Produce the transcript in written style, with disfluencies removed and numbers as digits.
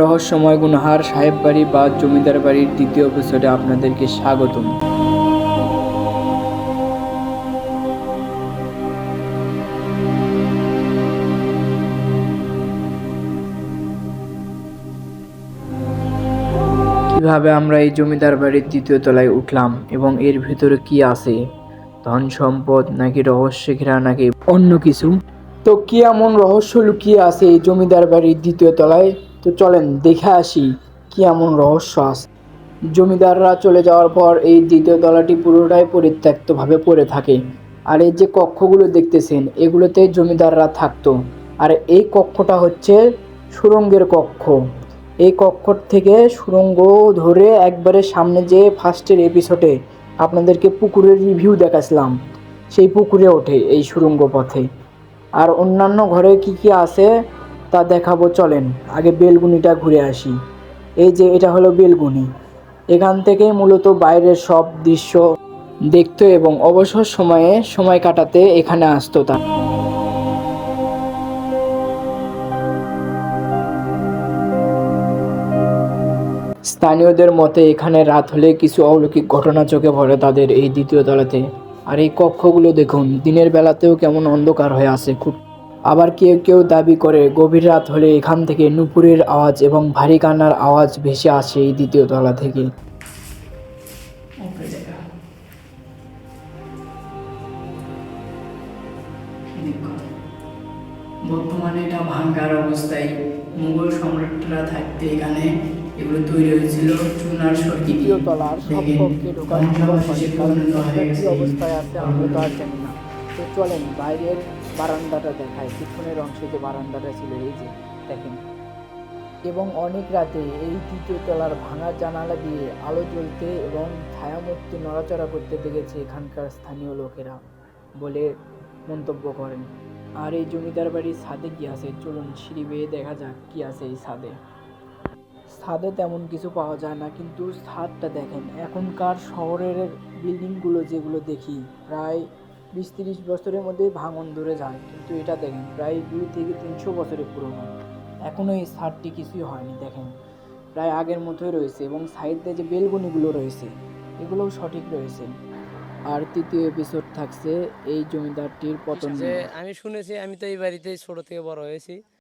রহস্যময় গুনহার সাহেব বাড়ি বা জমিদার বাড়ির দ্বিতীয় এপিসোডে আপনাদেরকে স্বাগতম। কিভাবে আমরা এই জমিদার বাড়ির দ্বিতীয় তলায় উঠলাম এবং এর ভিতরে কি আছে, ধন সম্পদ নাকি রহস্য ঘেরা নাকি অন্য কিছু। তো কি এমন রহস্য লুকিয়ে আছে এই জমিদার বাড়ির দ্বিতীয় তলায়? তো চলেন দেখে আসি কি এমন রহস্য আছে। জমিদাররা চলে যাওয়ার পর এই দ্বিতীয় তলাটি পুরোটাই পরিত্যক্তভাবে পড়ে থাকে। আর এই যে কক্ষগুলো দেখতেছেন এগুলোতে জমিদাররা থাকতো। আর এই কক্ষটা হচ্ছে সুড়ঙ্গের কক্ষ। এই কক্ষ থেকে সুড়ঙ্গ ধরে একবারে সামনে যে ফার্স্টের এপিসোডে আপনাদেরকে পুকুরের রিভিউ দেখাছিলাম, সেই পুকুরে ওঠে এই সুড়ঙ্গ পথে। আর অন্যান্য ঘরে কি কি আছে তা দেখাবো, চলেন আগে বেলগুনিটা ঘুরে আসি। এই যে এটা হলো বেলগুনি, এখান থেকে মূলত বাইরের সব দৃশ্য দেখতো এবং অবসর সময়ে সময় কাটাতে এখানে আসতো তারা। স্থানীয়দের মতে এখানে রাত হলে কিছু অলৌকিক ঘটনা চোখে পড়ে তাদের এই দ্বিতীয় তলাতে। আর এই কক্ষগুলো দেখুন, দিনের বেলাতেও কেমন অন্ধকার হয়ে আছে খুব। আবার কেউ কেউ দাবি করে গভীর রাত হলে এখান থেকে নুপুরের আওয়াজ এবং ভারী কান্নার আওয়াজ ভেসে আসে এই দ্বিতীয় তলা থেকে। বর্তমানে এটা ভাঙ্গার অবস্থায়। মুঘল সম্রাটরা থাকতে এখানে এগুলো তৈরি হয়েছিল চুনার সরকি দ্বিতীয় তলার সব কক্ষে ঢোকা সম্ভব হয়, কারণ কি অবস্থায় আছে আমরা তো আর জানি না। তো চলেন বাইরের বারান্দাটা দেখায়, পিছনের অংশে যে বারান্দাটা ছিল এই যে দেখেন। এবং অনেক রাতে এই দ্বিতীয় তলার ভাঙা জানালা দিয়ে আলো জ্বলতে এবং ছায়ামূর্তি নড়াচড়া করতে দেখেছে এখানকার স্থানীয় লোকেরা বলে মন্তব্য করেন। আর এই জমিদার বাড়ির ছাদে কি আছে, চলুন সিঁড়ি বেয়ে দেখা যাক কি আছে এই ছাদে। ছাদে তেমন কিছু পাওয়া যায় না, কিন্তু ছাদটা দেখেন। এখনকার শহরের বিল্ডিংগুলো যেগুলো দেখি প্রায় 20-30 বছরের মধ্যে ভাঙন ধরে যায়, কিন্তু এটা দেখেন প্রায় 2 থেকে 300 বছরের পুরনো। এখনও এই ছাদটি কিছুই হয়নি, দেখেন প্রায় আগের মতোই রয়েছে। এবং সাইডে যে বেলকনিগুলো রয়েছে এগুলোও সঠিক রয়েছে। আর তৃতীয় এপিসোড থাকছে এই জমিদারটির পতন নিয়ে। আমি শুনেছি, আমি তো এই বাড়িতেই ছোট থেকে বড় হয়েছি।